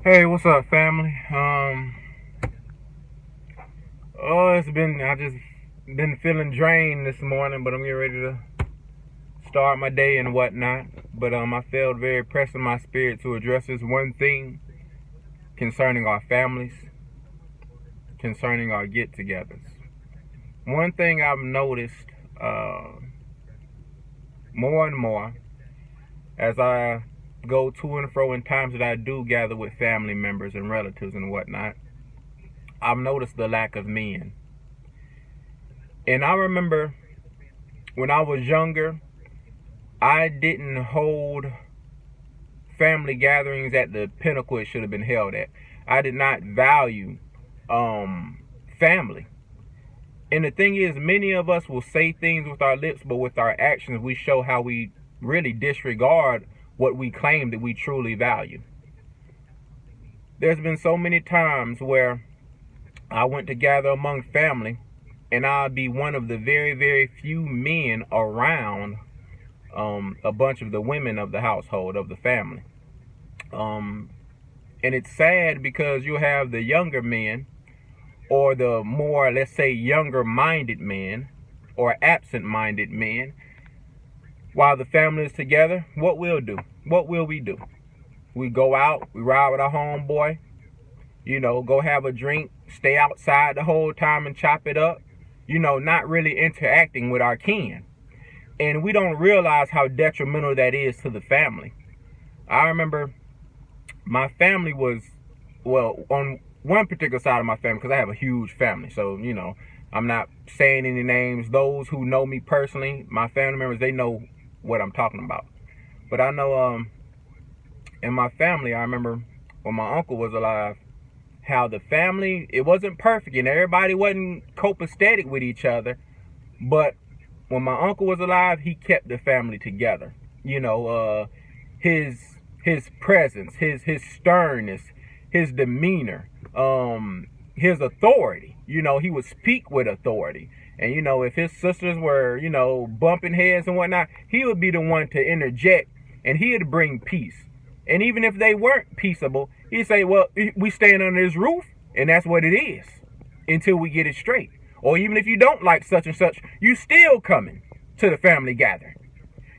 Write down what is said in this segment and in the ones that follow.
Hey, what's up, family? I just been feeling drained this morning, but I'm getting ready to start my day and whatnot. But I felt very pressed in my spirit to address this one thing concerning our families, concerning our get-togethers. One thing I've noticed more and more as I go to and fro in times that I do gather with family members and relatives and whatnot, I've noticed the lack of men. And I remember when I was younger, I didn't hold family gatherings at the pinnacle it should have been held at. I did not value family. And the thing is, many of us will say things with our lips, but with our actions, we show how we really disregard what we claim that we truly value. There's been so many times where I went to gather among family, and I'll be one of the very, very few men around a bunch of the women of the household, of the family. And it's sad because you have the younger men, or the more, let's say, younger-minded men, or absent-minded men. While the family is together, what we'll do? What will we do? We go out, we ride with our homeboy, go have a drink, stay outside the whole time and chop it up, not really interacting with our kin. And we don't realize how detrimental that is to the family. I remember my family was, on one particular side of my family, because I have a huge family, so, I'm not saying any names. Those who know me personally, my family members, they know what I'm talking about. But I know in my family, I remember when my uncle was alive, how the family, it wasn't perfect and everybody wasn't copacetic with each other, but when my uncle was alive, he kept the family together. His presence, his sternness, his demeanor, his authority. He would speak with authority. And if his sisters were, bumping heads and whatnot, he would be the one to interject, and he'd bring peace. And even if they weren't peaceable, he'd say, well, we stand under this roof, and that's what it is, until we get it straight. Or even if you don't like such and such, you still coming to the family gathering.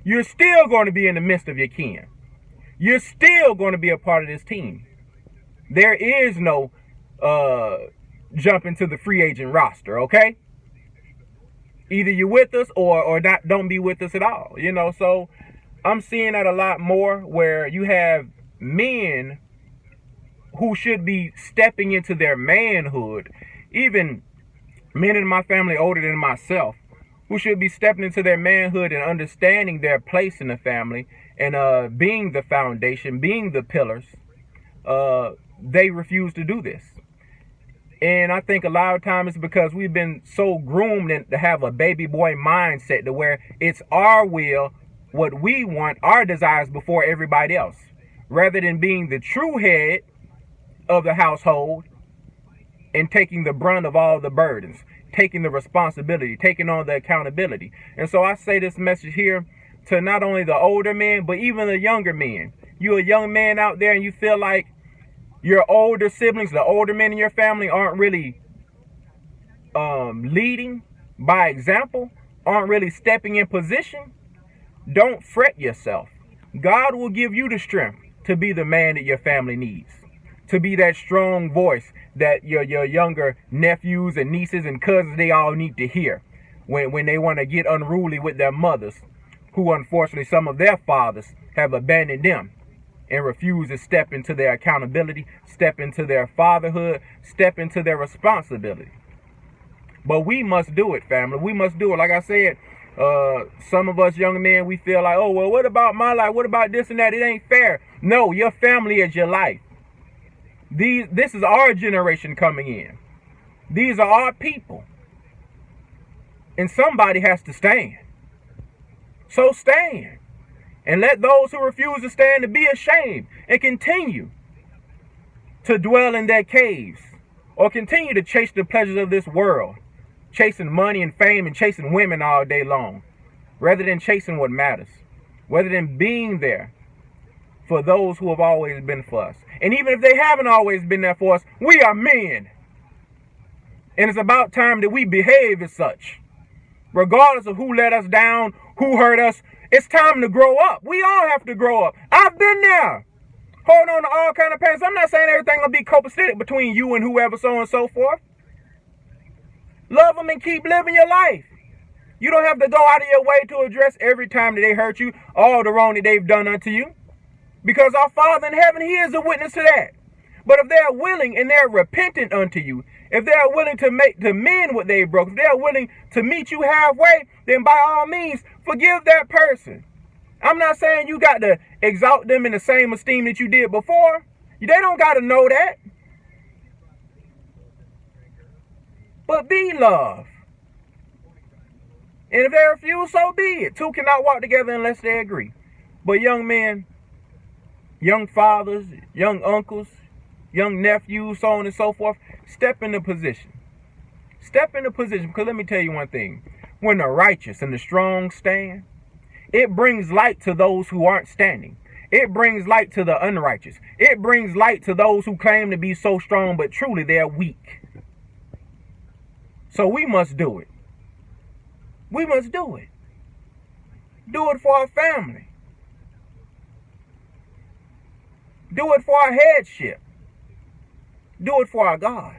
You're still going to be in the midst of your kin. You're still going to be a part of this team. There is no jump into the free agent roster, okay? Either you're with us or not, don't be with us at all. So I'm seeing that a lot more, where you have men who should be stepping into their manhood, even men in my family older than myself, who should be stepping into their manhood and understanding their place in the family and being the foundation, being the pillars. They refuse to do this. And I think a lot of times it's because we've been so groomed to have a baby boy mindset, to where it's our will, what we want, our desires before everybody else, rather than being the true head of the household and taking the brunt of all the burdens, taking the responsibility, taking on the accountability. And so I say this message here to not only the older men, but even the younger men. You're a young man out there and you feel like your older siblings, the older men in your family, aren't really leading by example, aren't really stepping in position. Don't fret yourself. God will give you the strength to be the man that your family needs, to be that strong voice that your younger nephews and nieces and cousins, they all need to hear when they want to get unruly with their mothers, who unfortunately some of their fathers have abandoned them and refuse to step into their accountability, step into their fatherhood, step into their responsibility. But we must do it, family. We must do it. Like I said, some of us young men, we feel like, oh, well, what about my life? What about this and that? It ain't fair. No, your family is your life. This is our generation coming in. These are our people. And somebody has to stand. So stand. And let those who refuse to stand to be ashamed and continue to dwell in their caves, or continue to chase the pleasures of this world, chasing money and fame and chasing women all day long, rather than chasing what matters, rather than being there for those who have always been for us. And even if they haven't always been there for us, we are men. And it's about time that we behave as such. Regardless of who let us down, who hurt us, it's time to grow up. We all have to grow up. I've been there. Hold on to all kind of pains. I'm not saying everything will be copacetic between you and whoever, so on and so forth. Love them and keep living your life. You don't have to go out of your way to address every time that they hurt you, all the wrong that they've done unto you. Because our Father in heaven, He is a witness to that. But if they're willing and they're repentant unto you, if they're willing to mend what they broke, if they're willing to meet you halfway, then by all means, forgive that person. I'm not saying you got to exalt them in the same esteem that you did before. They don't got to know that. But be love. And if they refuse, so be it. Two cannot walk together unless they agree. But young men, young fathers, young uncles, young nephews, so on and so forth, step into position. Step into position, because let me tell you one thing. When the righteous and the strong stand, it brings light to those who aren't standing. It brings light to the unrighteous. It brings light to those who claim to be so strong, but truly they're weak. So we must do it. We must do it. Do it for our family. Do it for our headship. Do it for our God.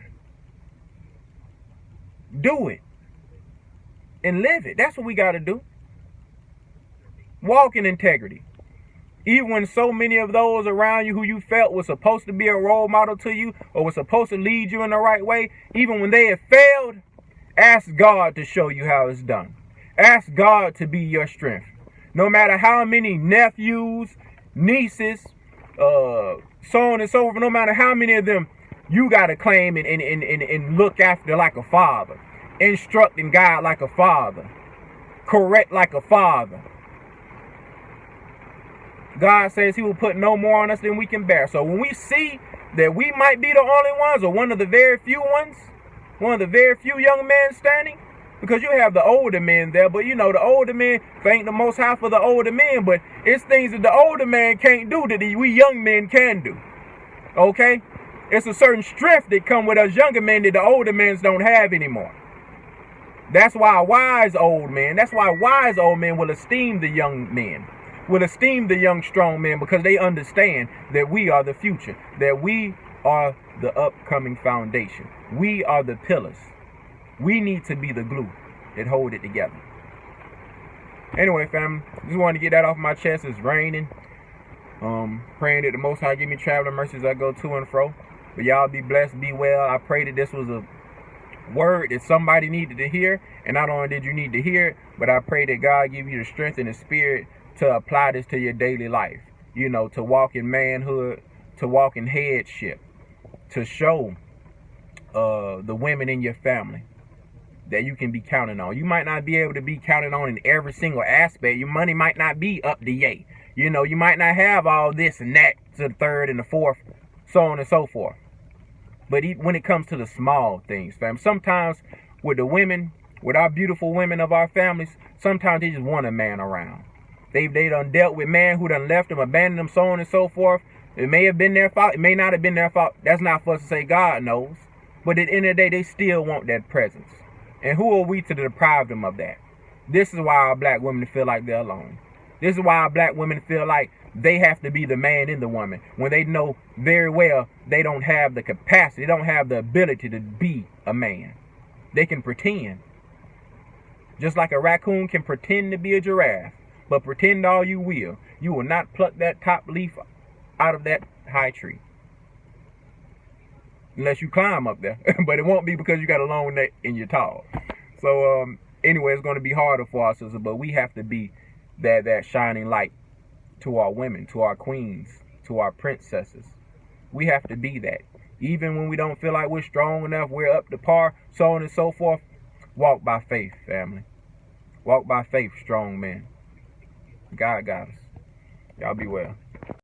Do it. And live it. That's what we got to do. Walk in integrity. Even when so many of those around you who you felt was supposed to be a role model to you or was supposed to lead you in the right way, even when they have failed, ask God to show you how it's done. Ask God to be your strength. No matter how many nephews, nieces, so on and so forth, no matter how many of them you got to claim and look after like a father. Instruct and guide like a father. Correct like a father. God says He will put no more on us than we can bear. So when we see that we might be the only ones or one of the very few ones, one of the very few young men standing, because you have the older men there, but you know the older men thank the Most High for the older men, but it's things that the older man can't do that we young men can do. Okay? It's a certain strength that come with us younger men that the older men don't have anymore. That's why wise old men will esteem the young men, will esteem the young strong men, because they understand that we are the future, that we are the upcoming foundation. We are the pillars. We need to be the glue that hold it together. Anyway, fam, just wanted to get that off my chest. It's raining. Praying that the Most High give me traveling mercies as I go to and fro. But y'all be blessed, be well. I pray that this was a word that somebody needed to hear. And not only did you need to hear it, but I pray that God give you the strength and the spirit to apply this to your daily life. You know, to walk in manhood, to walk in headship, to show the women in your family that you can be counted on. You might not be able to be counted on in every single aspect. Your money might not be up to yay. You know, you might not have all this and that to the third and the fourth, so on and so forth. But when it comes to the small things, fam, sometimes with the women, with our beautiful women of our families, sometimes they just want a man around. They done dealt with man who done left them, abandoned them, so on and so forth. It may have been their fault. It may not have been their fault. That's not for us to say. God knows. But at the end of the day, they still want that presence. And who are we to deprive them of that? This is why our black women feel like they're alone. This is why our black women feel like they have to be the man in the woman, when they know very well they don't have the capacity, they don't have the ability to be a man. They can pretend. Just like a raccoon can pretend to be a giraffe. But pretend all you will not pluck that top leaf out of that high tree. Unless you climb up there. But it won't be because you got a long neck and you're tall. So anyway, it's going to be harder for us, but we have to be that shining light to our women, to our queens, to our princesses. We have to be that. Even when we don't feel like we're strong enough, we're up to par, so on and so forth. Walk by faith, family. Walk by faith, strong men. God got us. Y'all be well.